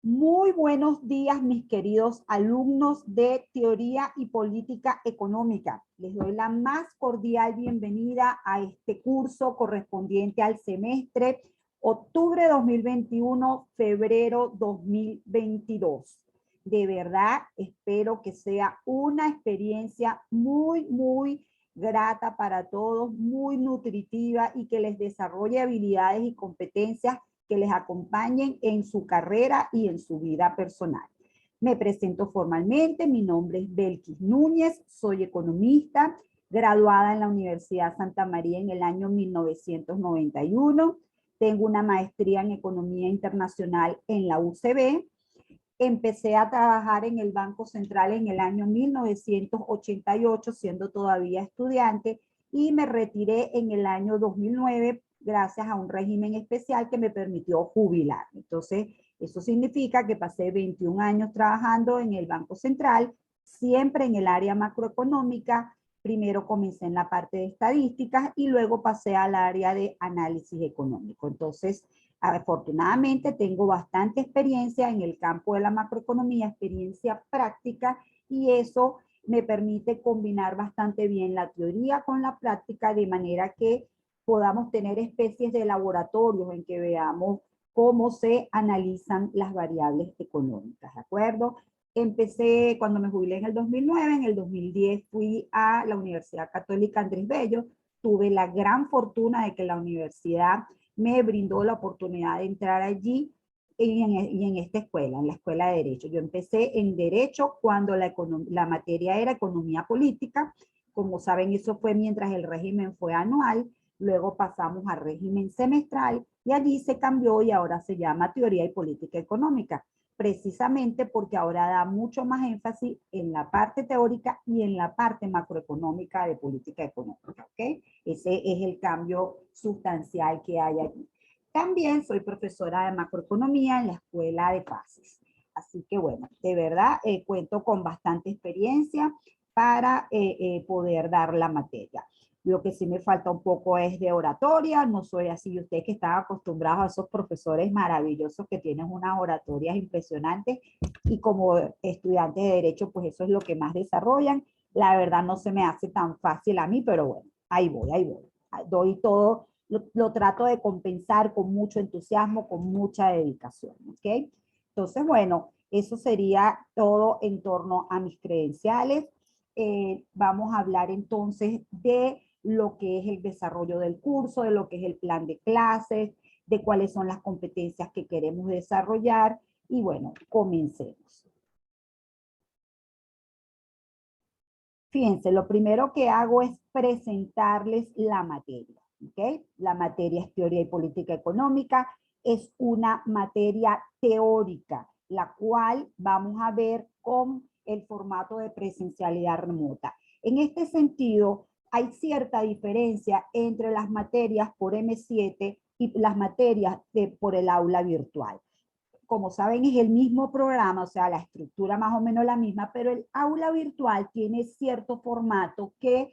Muy buenos días, mis queridos alumnos de Teoría y Política Económica. Les doy la más cordial bienvenida a este curso correspondiente al semestre octubre 2021, febrero 2022. De verdad, espero que sea una experiencia muy grata para todos, muy nutritiva y que les desarrolle habilidades y competencias que les acompañen en su carrera y en su vida personal. Me presento formalmente, mi nombre es Belkis Núñez, soy economista, graduada en la Universidad Santa María en el año 1991, tengo una maestría en Economía Internacional en la UCB, empecé a trabajar en el Banco Central en el año 1988, siendo todavía estudiante, y me retiré en el año 2009 gracias a un régimen especial que me permitió jubilar. Entonces, eso significa que pasé 21 años trabajando en el Banco Central, siempre en el área macroeconómica. Primero comencé en la parte de estadísticas y luego pasé al área de análisis económico. Entonces, afortunadamente tengo bastante experiencia en el campo de la macroeconomía, experiencia práctica, y eso me permite combinar bastante bien la teoría con la práctica, de manera que podamos tener especies de laboratorios en que veamos cómo se analizan las variables económicas, ¿de acuerdo? Empecé cuando me jubilé en el 2009, en el 2010 fui a la Universidad Católica Andrés Bello, tuve la gran fortuna de que la universidad me brindó la oportunidad de entrar allí y en esta escuela, en la Escuela de Derecho. Yo empecé en Derecho cuando la materia era Economía Política. Como saben, eso fue mientras el régimen fue anual. Luego pasamos a régimen semestral y allí se cambió y ahora se llama Teoría y Política Económica, precisamente porque ahora da mucho más énfasis en la parte teórica y en la parte macroeconómica de política económica, ¿ok? Ese es el cambio sustancial que hay aquí. También soy profesora de macroeconomía en la Escuela de Paces. Así que bueno, de verdad cuento con bastante experiencia para poder dar la materia. Lo que sí me falta un poco es de oratoria, no soy así, ustedes que están acostumbrados a esos profesores maravillosos que tienen unas oratorias impresionantes y como estudiantes de Derecho, pues eso es lo que más desarrollan. La verdad no se me hace tan fácil a mí, pero bueno, ahí voy. Doy todo, lo trato de compensar con mucho entusiasmo, con mucha dedicación, ¿ok? Entonces, bueno, eso sería todo en torno a mis credenciales. Vamos a hablar entonces de lo que es el desarrollo del curso, de lo que es el plan de clases, de cuáles son las competencias que queremos desarrollar y bueno, comencemos. Fíjense, lo primero que hago es presentarles la materia, ¿ok? La materia es Teoría y Política Económica, es una materia teórica, la cual vamos a ver con el formato de presencialidad remota. En este sentido, hay cierta diferencia entre las materias por M7 y las materias por el aula virtual. Como saben, es el mismo programa, o sea, la estructura más o menos la misma, pero el aula virtual tiene cierto formato que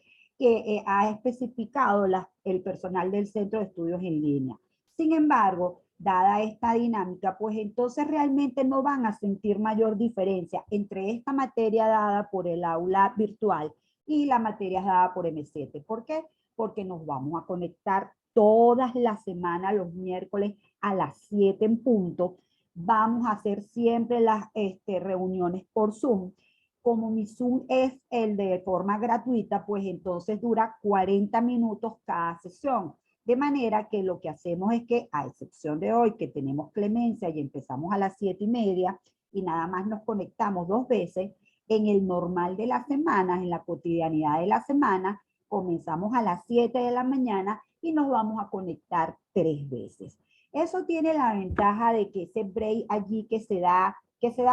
ha especificado el personal del Centro de Estudios en Línea. Sin embargo, dada esta dinámica, pues entonces realmente no van a sentir mayor diferencia entre esta materia dada por el aula virtual y la materia dada por M7. ¿Por qué? Porque nos vamos a conectar todas las semanas, los miércoles a las 7 en punto. Vamos a hacer siempre las reuniones por Zoom. Como mi Zoom es el de forma gratuita, pues entonces dura 40 minutos cada sesión. De manera que lo que hacemos es que, a excepción de hoy, que tenemos clemencia y empezamos a las 7:30 y nada más nos conectamos 2 veces, en el normal de la semana, en la cotidianidad de la semana, comenzamos a las 7 de la mañana y nos vamos a conectar 3 veces. Eso tiene la ventaja de que ese break allí que se da,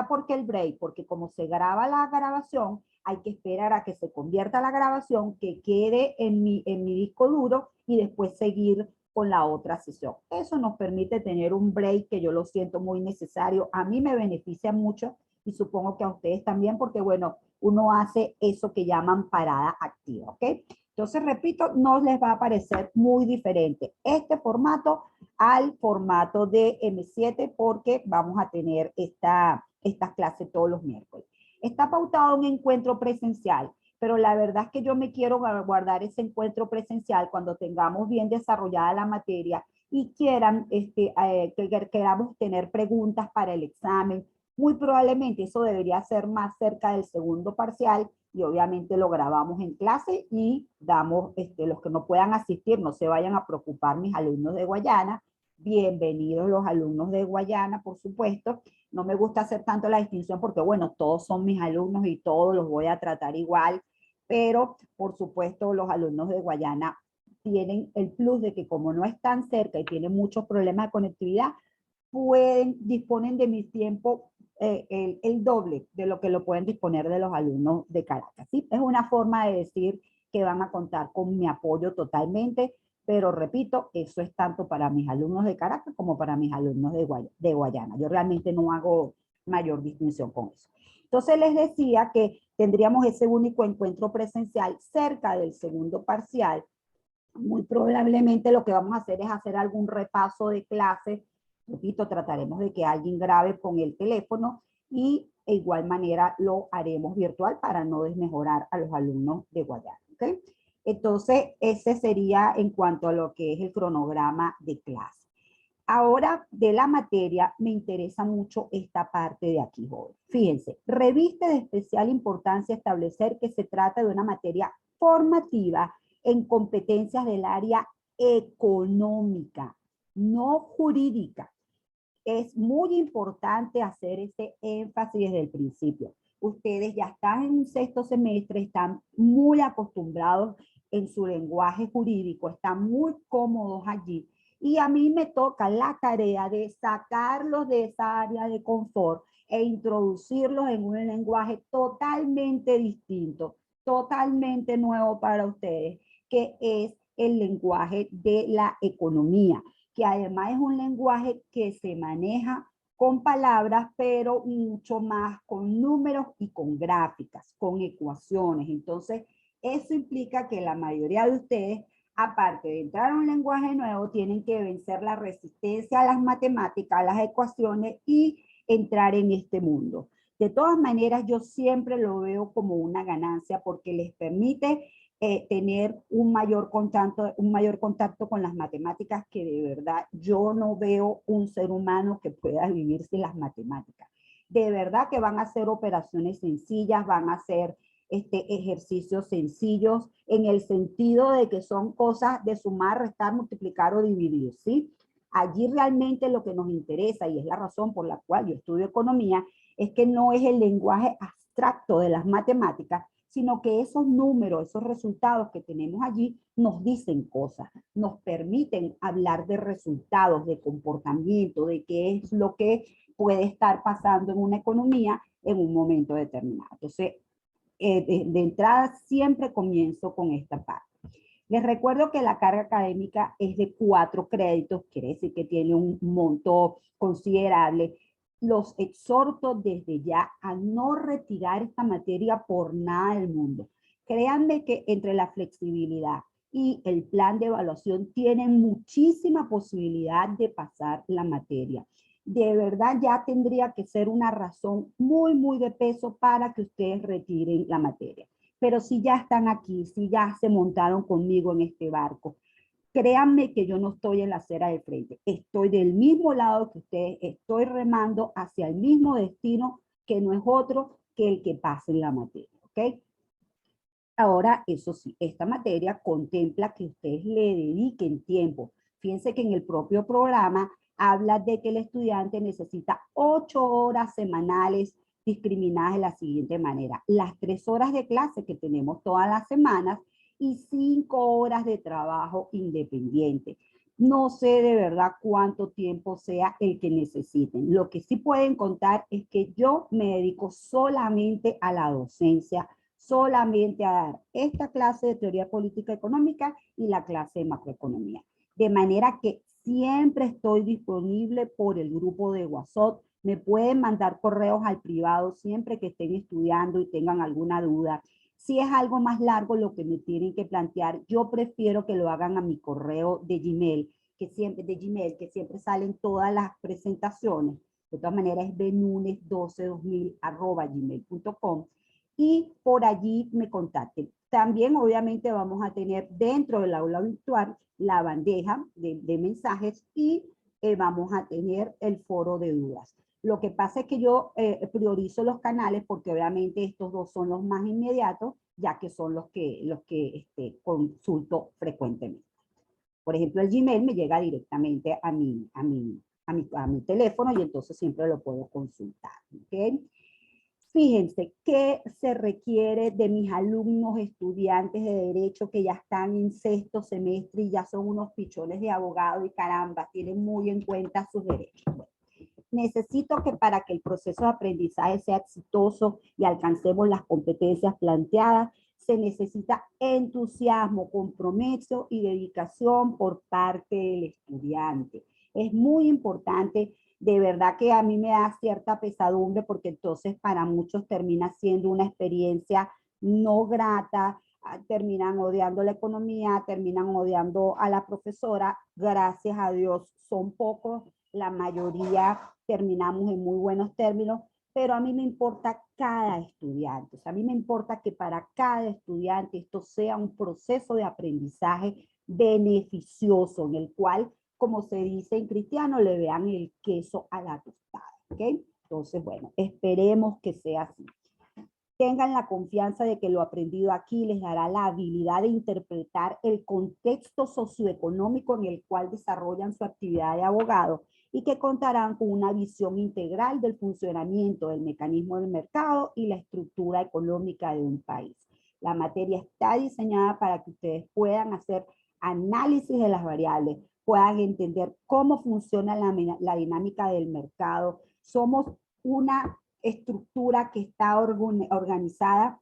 ¿por qué el break? Porque como se graba la grabación, hay que esperar a que se convierta la grabación, que quede en mi disco duro y después seguir con la otra sesión. Eso nos permite tener un break que yo lo siento muy necesario. A mí me beneficia mucho y supongo que a ustedes también, porque bueno, uno hace eso que llaman parada activa, ¿ok? Entonces, repito, no les va a parecer muy diferente este formato al formato de M7 porque vamos a tener estas clases todos los miércoles. Está pautado un encuentro presencial, pero la verdad es que yo me quiero guardar ese encuentro presencial cuando tengamos bien desarrollada la materia y quieran, que queramos tener preguntas para el examen. Muy probablemente eso debería ser más cerca del segundo parcial y obviamente lo grabamos en clase y damos, los que no puedan asistir, no se vayan a preocupar mis alumnos de Guayana. Bienvenidos los alumnos de Guayana, por supuesto. No me gusta hacer tanto la distinción porque, bueno, todos son mis alumnos y todos los voy a tratar igual, pero por supuesto los alumnos de Guayana tienen el plus de que como no están cerca y tienen muchos problemas de conectividad, disponen de mi tiempo el doble de lo que lo pueden disponer de los alumnos de Caracas. ¿Sí? Es una forma de decir que van a contar con mi apoyo totalmente, pero repito, eso es tanto para mis alumnos de Caracas como para mis alumnos de Guayana. Yo realmente no hago mayor distinción con eso. Entonces les decía que tendríamos ese único encuentro presencial cerca del segundo parcial. Muy probablemente lo que vamos a hacer es hacer algún repaso de clases. Repito, trataremos de que alguien grabe con el teléfono y de igual manera lo haremos virtual para no desmejorar a los alumnos de Guayana. ¿Okay? Entonces, ese sería en cuanto a lo que es el cronograma de clase. Ahora, de la materia, me interesa mucho esta parte de aquí, joven. Fíjense, reviste de especial importancia establecer que se trata de una materia formativa en competencias del área económica, no jurídica. Es muy importante hacer ese énfasis desde el principio. Ustedes ya están en un sexto semestre, están muy acostumbrados en su lenguaje jurídico, están muy cómodos allí. Y a mí me toca la tarea de sacarlos de esa área de confort e introducirlos en un lenguaje totalmente distinto, totalmente nuevo para ustedes, que es el lenguaje de la economía, que además es un lenguaje que se maneja con palabras, pero mucho más con números y con gráficas, con ecuaciones. Entonces, eso implica que la mayoría de ustedes, aparte de entrar a un lenguaje nuevo, tienen que vencer la resistencia a las matemáticas, a las ecuaciones y entrar en este mundo. De todas maneras, yo siempre lo veo como una ganancia porque les permite tener un mayor contacto con las matemáticas, que de verdad yo no veo un ser humano que pueda vivir sin las matemáticas. De verdad que van a hacer operaciones sencillas, van a hacer ejercicios sencillos en el sentido de que son cosas de sumar, restar, multiplicar o dividir, ¿sí? Allí realmente lo que nos interesa, y es la razón por la cual yo estudio economía, es que no es el lenguaje abstracto de las matemáticas, sino que esos números, esos resultados que tenemos allí nos dicen cosas, nos permiten hablar de resultados, de comportamiento, de qué es lo que puede estar pasando en una economía en un momento determinado. Entonces, de entrada siempre comienzo con esta parte. Les recuerdo que la carga académica es de 4 créditos, quiere decir que tiene un monto considerable. Los exhorto desde ya a no retirar esta materia por nada del mundo. Créanme que entre la flexibilidad y el plan de evaluación tienen muchísima posibilidad de pasar la materia. De verdad ya tendría que ser una razón muy, muy de peso para que ustedes retiren la materia. Pero si ya están aquí, si ya se montaron conmigo en este barco, créanme que yo no estoy en la acera de frente, estoy del mismo lado que ustedes, estoy remando hacia el mismo destino que no es otro que el que pase en la materia, ¿ok? Ahora, eso sí, esta materia contempla que ustedes le dediquen tiempo. Fíjense que en el propio programa habla de que el estudiante necesita 8 horas semanales discriminadas de la siguiente manera. Las 3 horas de clase que tenemos todas las semanas y 5 horas de trabajo independiente. No sé de verdad cuánto tiempo sea el que necesiten. Lo que sí pueden contar es que yo me dedico solamente a la docencia, solamente a dar esta clase de teoría política económica y la clase de macroeconomía. De manera que siempre estoy disponible por el grupo de WhatsApp. Me pueden mandar correos al privado siempre que estén estudiando y tengan alguna duda. Si es algo más largo lo que me tienen que plantear, yo prefiero que lo hagan a mi correo de Gmail, que siempre salen todas las presentaciones. De todas maneras es benunes122000@gmail.com y por allí me contacten. También obviamente vamos a tener dentro del aula virtual la bandeja de mensajes y vamos a tener el foro de dudas. Lo que pasa es que yo priorizo los canales porque obviamente estos dos son los más inmediatos, ya que son los que consulto frecuentemente. Por ejemplo, el Gmail me llega directamente a mi teléfono y entonces siempre lo puedo consultar. ¿Okay? Fíjense, ¿qué se requiere de mis alumnos estudiantes de Derecho que ya están en sexto semestre y ya son unos pichones de abogado y caramba, tienen muy en cuenta sus derechos? Bueno, necesito que para que el proceso de aprendizaje sea exitoso y alcancemos las competencias planteadas, se necesita entusiasmo, compromiso y dedicación por parte del estudiante. Es muy importante, de verdad que a mí me da cierta pesadumbre porque entonces para muchos termina siendo una experiencia no grata, terminan odiando la economía, terminan odiando a la profesora. Gracias a Dios son pocos, la mayoría terminamos en muy buenos términos, pero a mí me importa cada estudiante. O sea, a mí me importa que para cada estudiante esto sea un proceso de aprendizaje beneficioso, en el cual, como se dice en cristiano, le vean el queso a la tostada. ¿Ok? Entonces, bueno, esperemos que sea así. Tengan la confianza de que lo aprendido aquí les dará la habilidad de interpretar el contexto socioeconómico en el cual desarrollan su actividad de abogado y que contarán con una visión integral del funcionamiento del mecanismo del mercado y la estructura económica de un país. La materia está diseñada para que ustedes puedan hacer análisis de las variables, puedan entender cómo funciona la dinámica del mercado. Somos una estructura que está organizada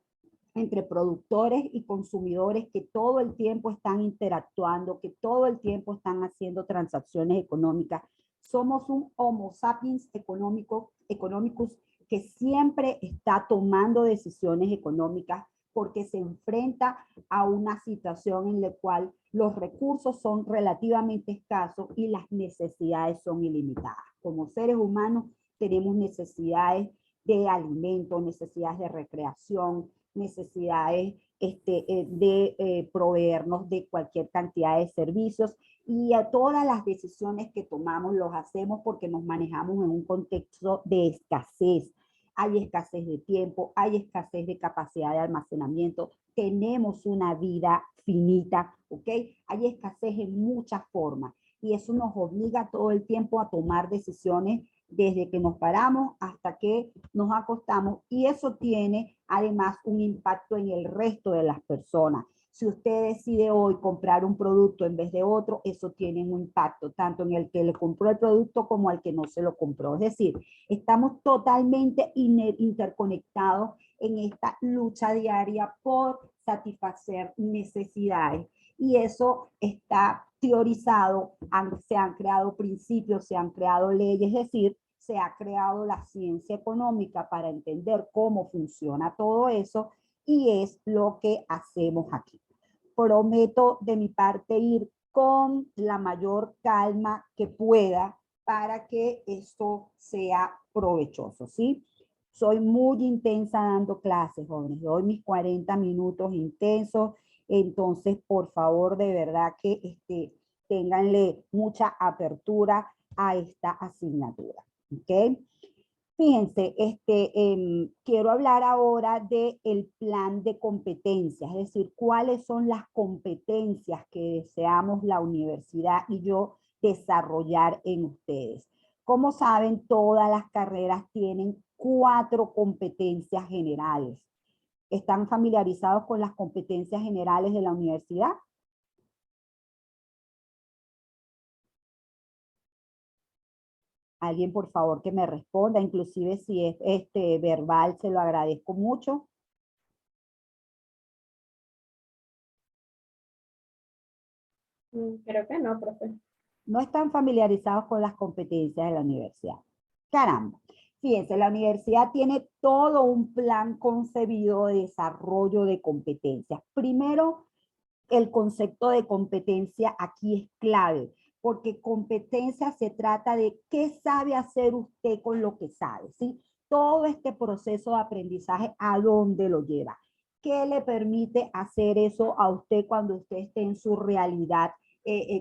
entre productores y consumidores que todo el tiempo están interactuando, que todo el tiempo están haciendo transacciones económicas. Somos un Homo sapiens economicus que siempre está tomando decisiones económicas porque se enfrenta a una situación en la cual los recursos son relativamente escasos y las necesidades son ilimitadas. Como seres humanos tenemos necesidades de alimento, necesidades de recreación, necesidades de proveernos de cualquier cantidad de servicios, y a todas las decisiones que tomamos los hacemos porque nos manejamos en un contexto de escasez. Hay escasez de tiempo, hay escasez de capacidad de almacenamiento, tenemos una vida finita, ¿ok? Hay escasez en muchas formas y eso nos obliga todo el tiempo a tomar decisiones desde que nos paramos hasta que nos acostamos, y eso tiene además un impacto en el resto de las personas. Si usted decide hoy comprar un producto en vez de otro, eso tiene un impacto tanto en el que le compró el producto como al que no se lo compró. Es decir, estamos totalmente interconectados en esta lucha diaria por satisfacer necesidades. Y eso está teorizado, se han creado principios, se han creado leyes, es decir, se ha creado la ciencia económica para entender cómo funciona todo eso, y es lo que hacemos aquí. Prometo de mi parte ir con la mayor calma que pueda para que esto sea provechoso, ¿sí? Soy muy intensa dando clases, jóvenes. Doy mis 40 minutos intensos. Entonces, por favor, de verdad que ténganle mucha apertura a esta asignatura. ¿Ok? Fíjense, quiero hablar ahora del plan de competencias, es decir, cuáles son las competencias que deseamos la universidad y yo desarrollar en ustedes. Como saben, todas las carreras tienen 4 competencias generales. ¿Están familiarizados con las competencias generales de la universidad? Alguien, por favor, que me responda, inclusive si es verbal, se lo agradezco mucho. Creo que no, profe. No están familiarizados con las competencias de la universidad. Caramba. Fíjense, la universidad tiene todo un plan concebido de desarrollo de competencias. Primero, el concepto de competencia aquí es clave, porque competencia se trata de qué sabe hacer usted con lo que sabe, ¿sí? Todo este proceso de aprendizaje, ¿a dónde lo lleva? ¿Qué le permite hacer eso a usted cuando usted esté en su realidad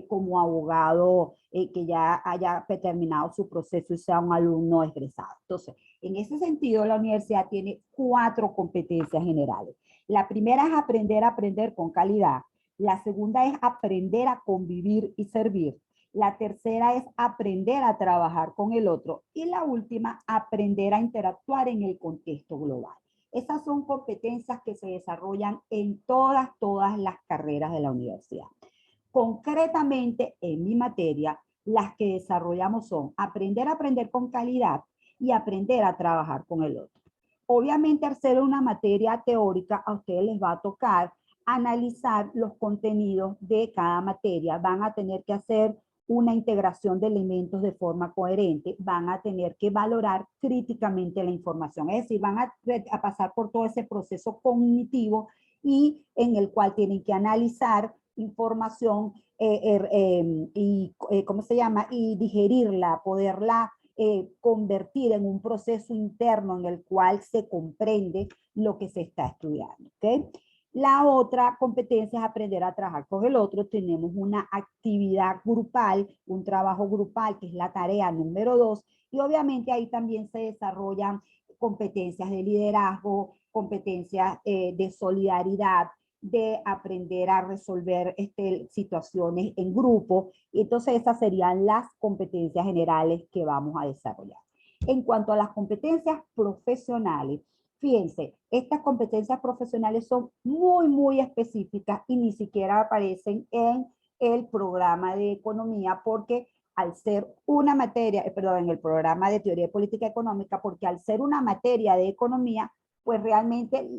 como abogado que ya haya terminado su proceso y sea un alumno egresado? Entonces, en ese sentido, la universidad tiene 4 competencias generales. La primera es aprender a aprender con calidad. La segunda es aprender a convivir y servir. La tercera es aprender a trabajar con el otro. Y la última, aprender a interactuar en el contexto global. Esas son competencias que se desarrollan en todas las carreras de la universidad. Concretamente, en mi materia, las que desarrollamos son aprender a aprender con calidad y aprender a trabajar con el otro. Obviamente, al ser una materia teórica, a ustedes les va a tocar analizar los contenidos de cada materia. Van a tener que hacer una integración de elementos de forma coherente, van a tener que valorar críticamente la información, es decir, van a pasar por todo ese proceso cognitivo y en el cual tienen que analizar información ¿cómo se llama? Y digerirla, poderla convertir en un proceso interno en el cual se comprende lo que se está estudiando, ¿ok? La otra competencia es aprender a trabajar con el otro. Tenemos una actividad grupal, un trabajo grupal, que es la tarea número 2, y obviamente ahí también se desarrollan competencias de liderazgo, competencias de solidaridad, de aprender a resolver situaciones en grupo. Entonces esas serían las competencias generales que vamos a desarrollar. En cuanto a las competencias profesionales, fíjense, estas competencias profesionales son muy específicas y ni siquiera aparecen en el programa de economía porque al ser una materia, en el programa de teoría de política económica, porque al ser una materia de economía, pues realmente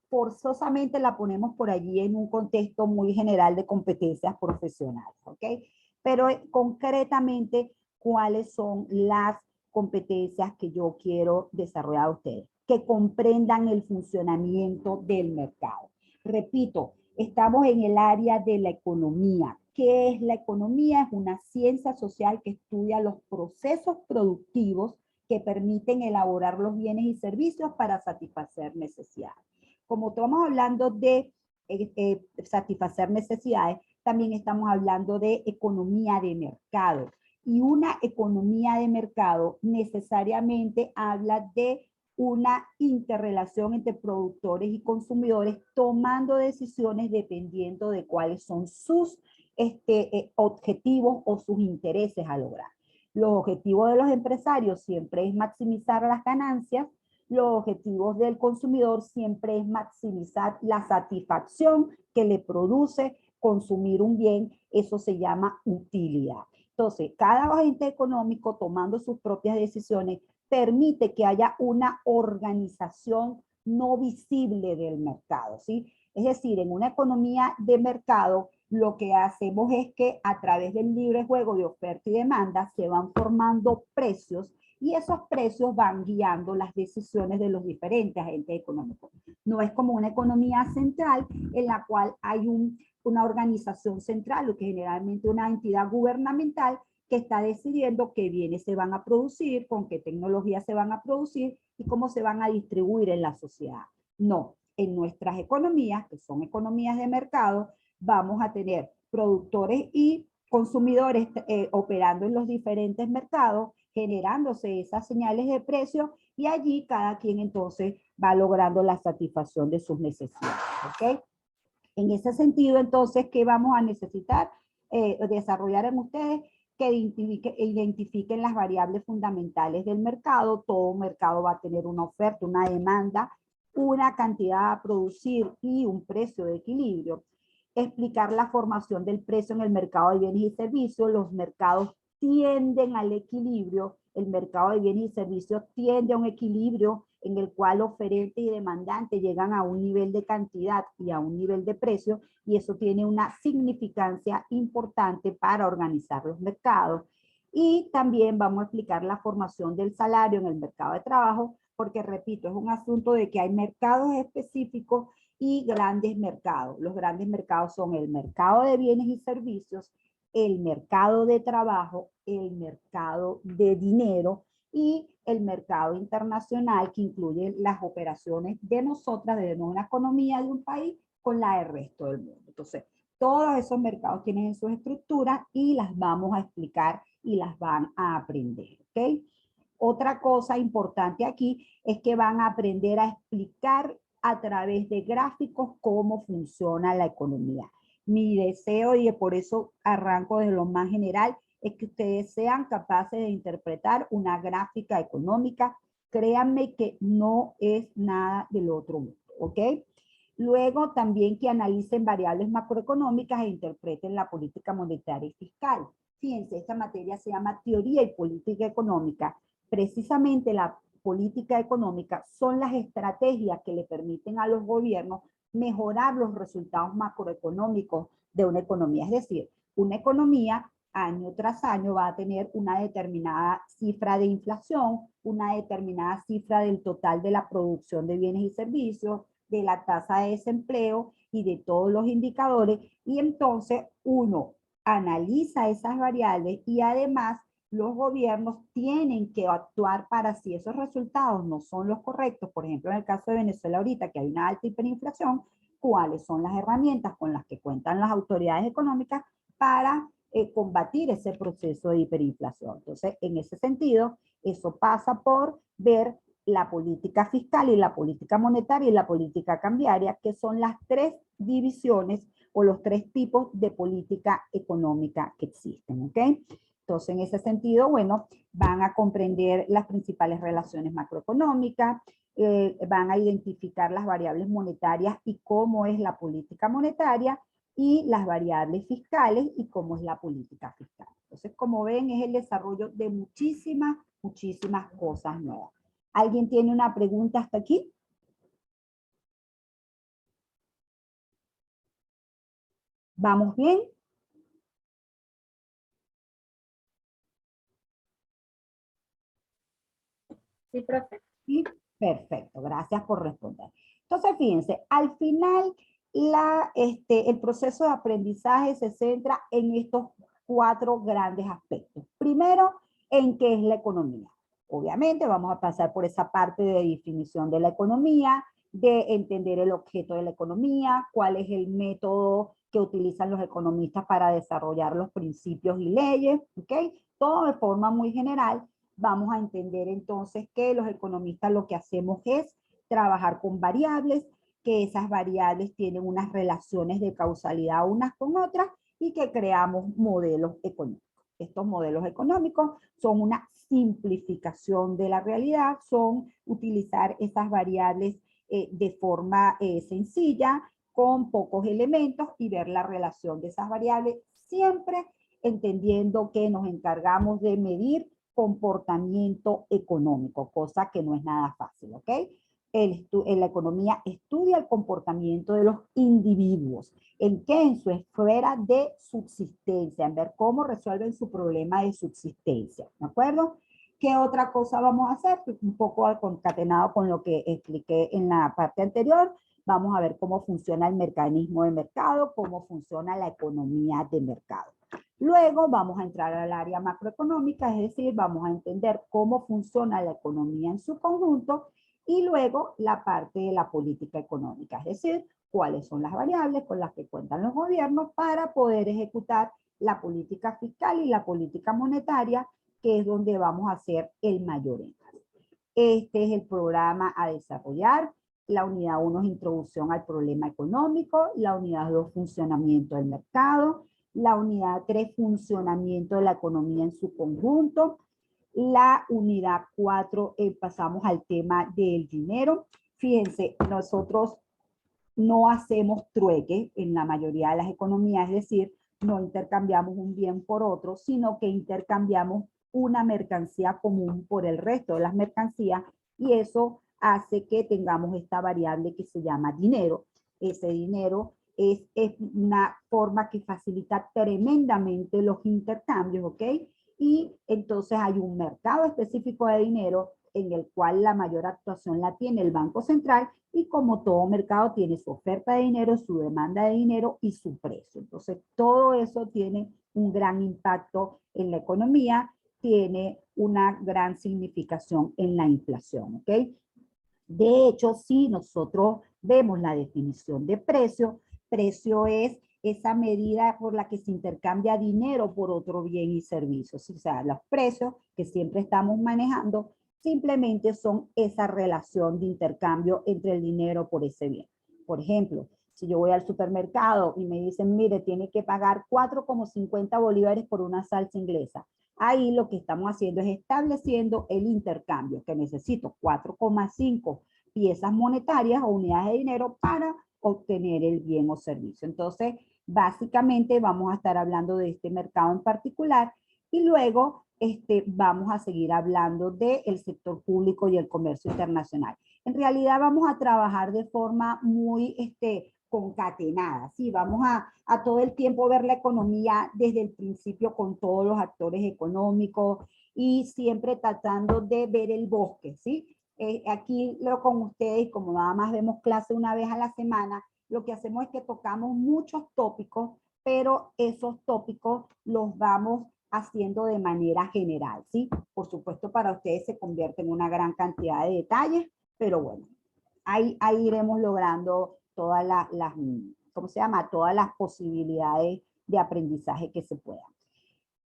forzosamente la ponemos por allí en un contexto muy general de competencias profesionales, ¿ok? Pero concretamente, ¿cuáles son las competencias que yo quiero desarrollar a ustedes? Que comprendan el funcionamiento del mercado. Repito, estamos en el área de la economía. ¿Qué es la economía? Es una ciencia social que estudia los procesos productivos que permiten elaborar los bienes y servicios para satisfacer necesidades. Como estamos hablando de satisfacer necesidades, también estamos hablando de economía de mercado. Y una economía de mercado necesariamente habla de una interrelación entre productores y consumidores tomando decisiones dependiendo de cuáles son sus objetivos o sus intereses a lograr. Los objetivos de los empresarios siempre es maximizar las ganancias, los objetivos del consumidor siempre es maximizar la satisfacción que le produce consumir un bien, eso se llama utilidad. Entonces, cada agente económico tomando sus propias decisiones permite que haya una organización no visible del mercado, ¿sí? Es decir, en una economía de mercado, lo que hacemos es que a través del libre juego de oferta y demanda se van formando precios y esos precios van guiando las decisiones de los diferentes agentes económicos. No es como una economía central en la cual hay una organización central, lo que generalmente una entidad gubernamental que está decidiendo qué bienes se van a producir, con qué tecnología se van a producir y cómo se van a distribuir en la sociedad. No, en nuestras economías, que son economías de mercado, vamos a tener productores y consumidores operando en los diferentes mercados, generándose esas señales de precio y allí cada quien entonces va logrando la satisfacción de sus necesidades, ¿ok? En ese sentido, entonces, ¿qué vamos a necesitar desarrollar en ustedes? Que identifiquen las variables fundamentales del mercado. Todo mercado va a tener una oferta, una demanda, una cantidad a producir y un precio de equilibrio. Explicar la formación del precio en el mercado de bienes y servicios. Los mercados tienden al equilibrio. El mercado de bienes y servicios tiende a un equilibrio en el cual oferente y demandante llegan a un nivel de cantidad y a un nivel de precio, y eso tiene una significancia importante para organizar los mercados. Y también vamos a explicar la formación del salario en el mercado de trabajo, porque repito, es un asunto de que hay mercados específicos y grandes mercados. Los grandes mercados son el mercado de bienes y servicios, el mercado de trabajo, el mercado de dinero y el mercado internacional, que incluye las operaciones de nosotras, de una economía de un país con la del resto del mundo. Entonces, todos esos mercados tienen sus estructuras y las vamos a explicar y las van a aprender, ¿ok? Otra cosa importante aquí es que van a aprender a explicar a través de gráficos cómo funciona la economía. Mi deseo, y por eso arranco desde lo más general, es que ustedes sean capaces de interpretar una gráfica económica. Créanme que no es nada del otro mundo, ¿ok? Luego también que analicen variables macroeconómicas e interpreten la política monetaria y fiscal. Fíjense, esta materia se llama teoría y política económica. Precisamente la política económica son las estrategias que le permiten a los gobiernos mejorar los resultados macroeconómicos de una economía. Es decir, una economía año tras año va a tener una determinada cifra de inflación, una determinada cifra del total de la producción de bienes y servicios, de la tasa de desempleo y de todos los indicadores, y entonces uno analiza esas variables y además los gobiernos tienen que actuar para, si esos resultados no son los correctos, por ejemplo en el caso de Venezuela ahorita que hay una alta hiperinflación, cuáles son las herramientas con las que cuentan las autoridades económicas para combatir ese proceso de hiperinflación. Entonces, en ese sentido, eso pasa por ver la política fiscal y la política monetaria y la política cambiaria, que son las tres divisiones o los tres tipos de política económica que existen, ¿ok? Entonces, en ese sentido, bueno, van a comprender las principales relaciones macroeconómicas, van a identificar las variables monetarias y cómo es la política monetaria, y las variables fiscales y cómo es la política fiscal. Entonces, como ven, es el desarrollo de muchísimas cosas nuevas. ¿Alguien tiene una pregunta hasta aquí? ¿Vamos bien? Sí, profe. Sí, perfecto, gracias por responder. Entonces, fíjense, al final el proceso de aprendizaje se centra en estos cuatro grandes aspectos. Primero, en qué es la economía. Obviamente vamos a pasar por esa parte de definición de la economía, de entender el objeto de la economía, cuál es el método que utilizan los economistas para desarrollar los principios y leyes, ¿ok? Todo de forma muy general. Vamos a entender entonces que los economistas lo que hacemos es trabajar con variables, que esas variables tienen unas relaciones de causalidad unas con otras y que creamos modelos económicos. Estos modelos económicos son una simplificación de la realidad, son utilizar esas variables de forma sencilla, con pocos elementos y ver la relación de esas variables, siempre entendiendo que nos encargamos de medir comportamiento económico, cosa que no es nada fácil, ¿ok? La economía estudia el comportamiento de los individuos. ¿En qué? En su esfera de subsistencia, en ver cómo resuelven su problema de subsistencia, ¿de acuerdo? ¿Qué otra cosa vamos a hacer? Un poco concatenado con lo que expliqué en la parte anterior. Vamos a ver cómo funciona el mecanismo de mercado, cómo funciona la economía de mercado. Luego vamos a entrar al área macroeconómica, es decir, vamos a entender cómo funciona la economía en su conjunto, y luego la parte de la política económica, es decir, cuáles son las variables con las que cuentan los gobiernos para poder ejecutar la política fiscal y la política monetaria, que es donde vamos a hacer el mayor énfasis. Este es el programa a desarrollar. La unidad 1 es introducción al problema económico, la unidad 2 funcionamiento del mercado, la unidad 3 funcionamiento de la economía en su conjunto, la unidad 4 pasamos al tema del dinero. Fíjense, nosotros no hacemos trueque en la mayoría de las economías, es decir, no intercambiamos un bien por otro, sino que intercambiamos una mercancía común por el resto de las mercancías, y eso hace que tengamos esta variable que se llama dinero. Ese dinero es una forma que facilita tremendamente los intercambios, ¿ok? y entonces hay un mercado específico de dinero en el cual la mayor actuación la tiene el Banco Central y como todo mercado tiene su oferta de dinero, su demanda de dinero y su precio. Entonces todo eso tiene un gran impacto en la economía, tiene una gran significación en la inflación, ¿ok? De hecho, si nosotros vemos la definición de precio, precio es esa medida por la que se intercambia dinero por otro bien y servicios. O sea, los precios que siempre estamos manejando simplemente son esa relación de intercambio entre el dinero por ese bien. Por ejemplo, si yo voy al supermercado y me dicen, mire, tiene que pagar 4,50 bolívares por una salsa inglesa. Ahí lo que estamos haciendo es estableciendo el intercambio, que necesito 4,5 piezas monetarias o unidades de dinero para obtener el bien o servicio. Entonces, básicamente vamos a estar hablando de este mercado en particular y luego vamos a seguir hablando del sector público y el comercio internacional. En realidad vamos a trabajar de forma muy concatenada, ¿sí? Vamos a todo el tiempo ver la economía desde el principio con todos los actores económicos y siempre tratando de ver el bosque, ¿sí? Aquí con ustedes, como nada más vemos clase una vez a la semana, lo que hacemos es que tocamos muchos tópicos, pero esos tópicos los vamos haciendo de manera general, ¿sí? Por supuesto, para ustedes se convierte en una gran cantidad de detalles, pero bueno, ahí iremos logrando todas las, ¿cómo se llama? Todas las posibilidades de aprendizaje que se puedan.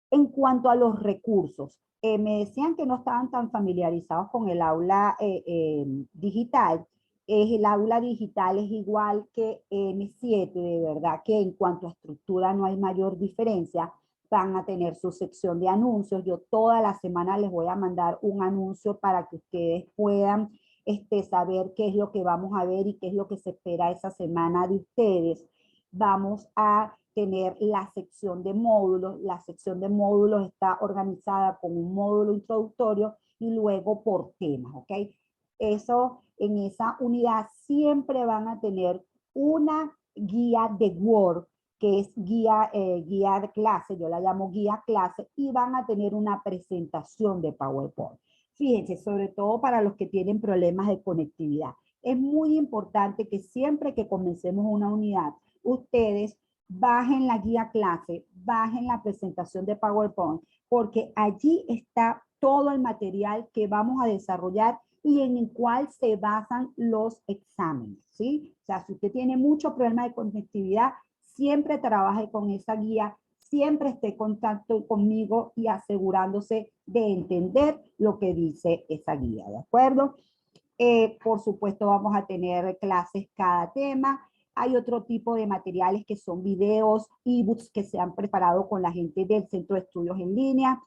En cuanto a los recursos, me decían que no estaban tan familiarizados con el aula digital. El aula digital es igual que M7, de verdad que en cuanto a estructura no hay mayor diferencia. Van a tener su sección de anuncios. Yo toda la semana les voy a mandar un anuncio para que ustedes puedan saber qué es lo que vamos a ver y qué es lo que se espera esa semana de ustedes. Vamos a tener la sección de módulos. La sección de módulos está organizada con un módulo introductorio y luego por temas, ¿ok? Eso, en esa unidad siempre van a tener una guía de Word, que es guía de clase, yo la llamo guía clase, y van a tener una presentación de PowerPoint. Fíjense, sobre todo para los que tienen problemas de conectividad. Es muy importante que siempre que comencemos una unidad, ustedes bajen la guía clase, bajen la presentación de PowerPoint, porque allí está todo el material que vamos a desarrollar y en el cual se basan los exámenes, ¿sí? O sea, si usted tiene mucho problema de conectividad, siempre trabaje con esa guía, siempre esté en contacto conmigo y asegurándose de entender lo que dice esa guía, ¿de acuerdo? Por supuesto, vamos a tener clases cada tema. Hay otro tipo de materiales que son videos, ebooks que se han preparado con la gente del Centro de Estudios en Línea.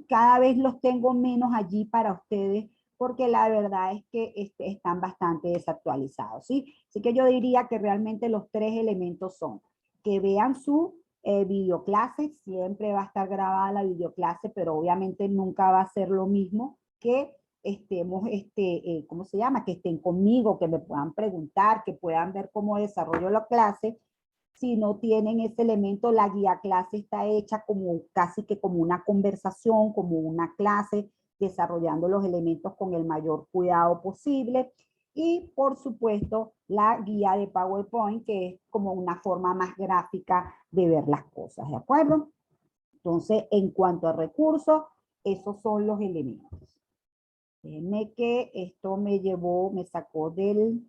Cada vez los tengo menos allí para ustedes porque la verdad es que están bastante desactualizados, ¿sí? Así que yo diría que realmente los tres elementos son que vean su videoclase, siempre va a estar grabada la videoclase, pero obviamente nunca va a ser lo mismo que estemos, ¿cómo se llama? Que estén conmigo, que me puedan preguntar, que puedan ver cómo desarrollo la clase. Si no tienen ese elemento, la guía clase está hecha como casi que como una conversación, como una clase, desarrollando los elementos con el mayor cuidado posible. Y por supuesto, la guía de PowerPoint, que es como una forma más gráfica de ver las cosas, ¿de acuerdo? Entonces, en cuanto a recursos, esos son los elementos. Déjenme que esto me sacó del